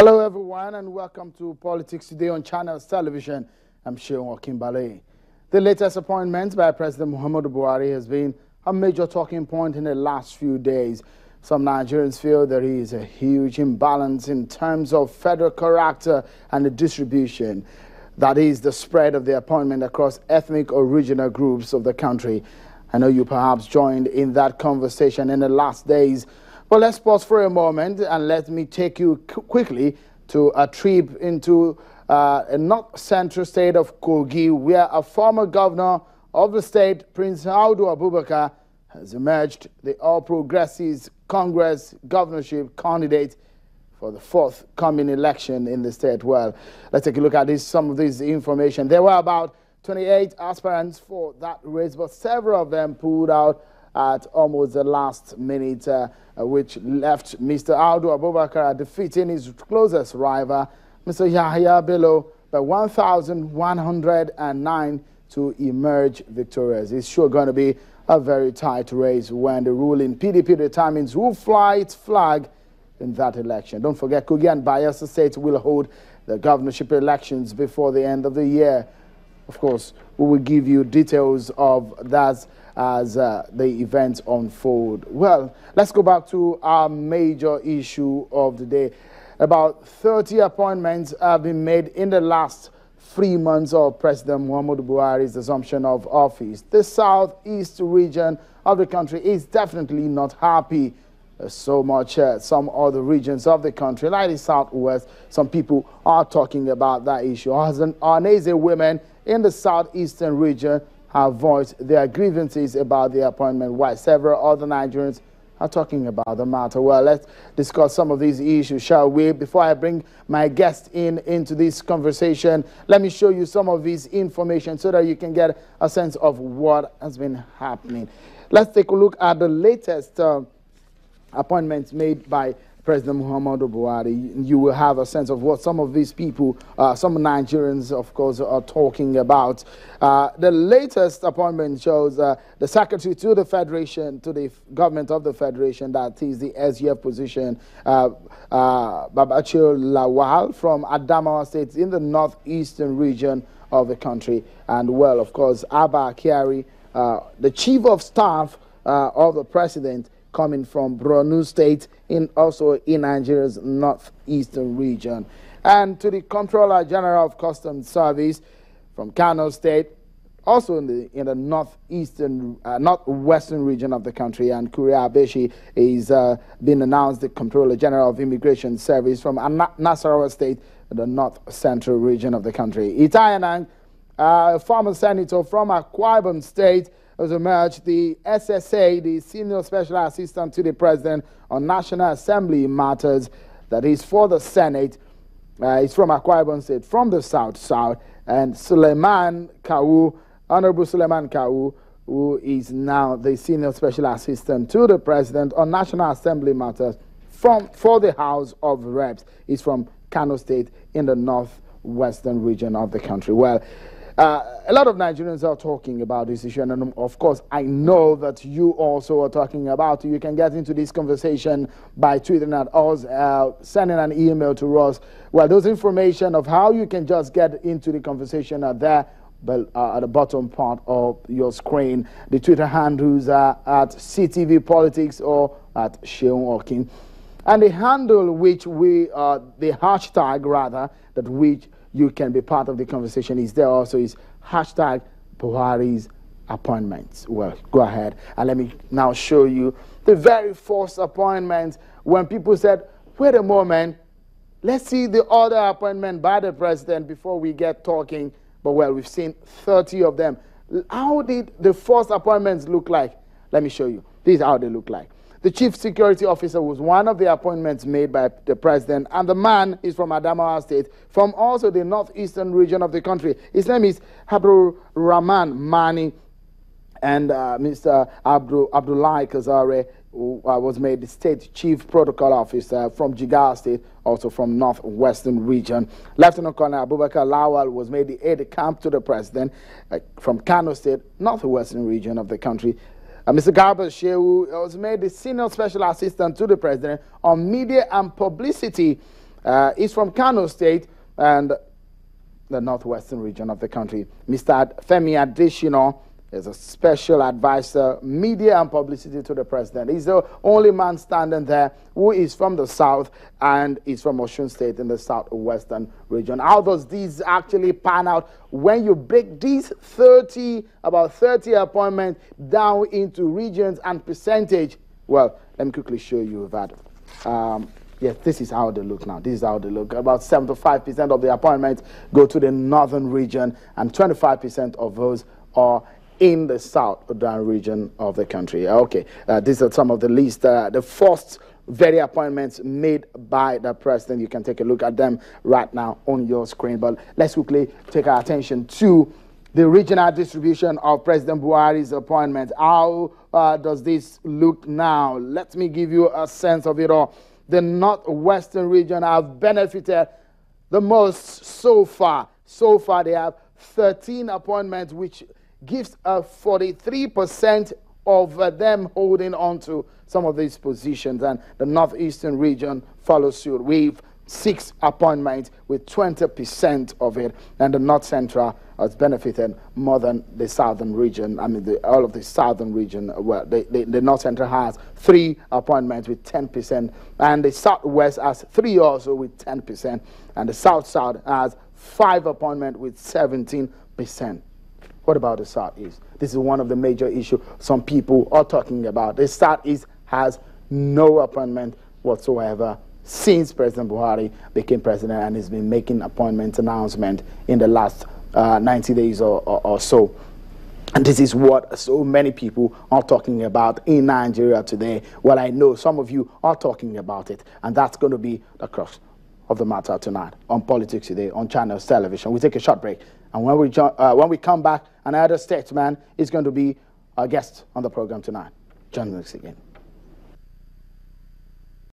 Hello everyone and welcome to Politics Today on Channels Television. I'm Sheon Okinbale. The latest appointment by President Muhammadu Buhari has been a major talking point in the last few days. Some Nigerians feel there is a huge imbalance in terms of federal character and the distribution. That is the spread of the appointment across ethnic or regional groups of the country. I know you perhaps joined in that conversation in the last days. But let's pause for a moment and let me take you quickly to a trip into a north central state of Kogi, where a former governor of the state, Prince Audu Abubakar, has emerged the All Progressives Congress governorship candidate for the forthcoming election in the state. Well, let's take a look at some of this information. There were about 28 aspirants for that race, but several of them pulled out at almost the last minute, which left Mr. Audu Abubakar defeating his closest rival, Mr. Yahya Bello, by 1,109 to emerge victorious. It's sure going to be a very tight race when the ruling PDP determines who will fly its flag in that election. Don't forget, Kogi and Bayelsa State will hold the governorship elections before the end of the year. Of course, we will give you details of that as the events unfold. Well, let's go back to our major issue of the day. About 30 appointments have been made in the last 3 months of President Muhammadu Buhari's assumption of office. The southeast region of the country is definitely not happy so much. Some other regions of the country, like the southwest, some people are talking about that issue. Ohaneze women in the southeastern region have voiced their grievances about the appointment, while several other Nigerians are talking about the matter. Well, let's discuss some of these issues, shall we? Before I bring my guest into this conversation, let me show you some of this information so that you can get a sense of what has been happening. Let's take a look at the latest appointments made by President Muhammadu Buhari. You will have a sense of what some of these people, some Nigerians, of course, are talking about. The latest appointment shows the Secretary to the Federation, to the government of the Federation, that is the SGF position, Babachir Lawal from Adamawa State in the northeastern region of the country. And, well, of course, Abba Kyari, the Chief of Staff of the President, coming from Borno State, also in Nigeria's northeastern region. And to the Comptroller General of Customs Service from Kano State, also in the northwestern region of the country. And Kuria Abeshi is been announced the Comptroller General of Immigration Service from Nasarawa State, the north central region of the country. Itayanang, a former senator from Akwa Ibom State, has emerged the SSA, the Senior Special Assistant to the President on National Assembly Matters, that is for the Senate. He's from Akwa Ibom State, from the South. And Suleiman Kawu, Honorable Suleiman Kawu, who is now the Senior Special Assistant to the President on National Assembly Matters for the House of Reps. He's from Kano State in the northwestern region of the country. Well, a lot of Nigerians are talking about this issue, and of course, I know that you also are talking about it. You can get into this conversation by tweeting at us, sending an email to us. Well, those information of how you can just get into the conversation are there, but at the bottom part of your screen. The Twitter handles are at CTV Politics or at Sheon Okin. And the handle which the hashtag rather, that which you can be part of the conversation is there also, is hashtag Buhari's appointments. Well, go ahead and let me now show you the very first appointment when people said, wait a moment, let's see the other appointment by the president before we get talking. But, well, we've seen 30 of them. How did the first appointments look like? Let me show you. This is how they look like. The Chief Security Officer was one of the appointments made by the President, and the man is from Adamawa State, from also the northeastern region of the country. His name is Abdul Rahman Mani, and Mr. Abdullahi Kazare, who was made the State Chief Protocol Officer from Jigawa State, also from northwestern region. Lieutenant Colonel Abubakar Lawal was made the aide-de-camp to the President from Kano State, northwestern region of the country. Mr. Garba Shehu was made the Senior Special Assistant to the President on Media and Publicity He's from Kano State and the northwestern region of the country. Mr. Femi Adesina is a special advisor, media and publicity to the president. He's the only man standing there who is from the south and is from Osun State in the southwestern region. How does these actually pan out when you break these about 30 appointments down into regions and percentage? Well, let me quickly show you that. Yes, this is how they look now. This is how they look. About 75% of the appointments go to the northern region, and 25% of those are in the southern region of the country. Okay, these are some of the list, the first very appointments made by the president. You can take a look at them right now on your screen. But let's quickly take our attention to the regional distribution of President Buhari's appointment. How does this look now? Let me give you a sense of it all. The northwestern region have benefited the most so far. So far, they have 13 appointments, which gives 43% of them holding on to some of these positions. And the northeastern region follows suit with 6 appointments with 20% of it. And the north central has benefited more than the southern region. I mean, all of the southern region. Well, the north central has 3 appointments with 10%. And the southwest has 3 also with 10%. And the south-south has 5 appointments with 17%. What about the Southeast? This is one of the major issues some people are talking about. The Southeast has no appointment whatsoever since President Buhari became president, and has been making appointment announcement in the last 90 days or so. And this is what so many people are talking about in Nigeria today. Well, I know some of you are talking about it, and that's going to be the crux of the matter tonight on Politics Today on Channels Television. We take a short break, and when we come back, another statesman is going to be our guest on the program tonight. Join us again.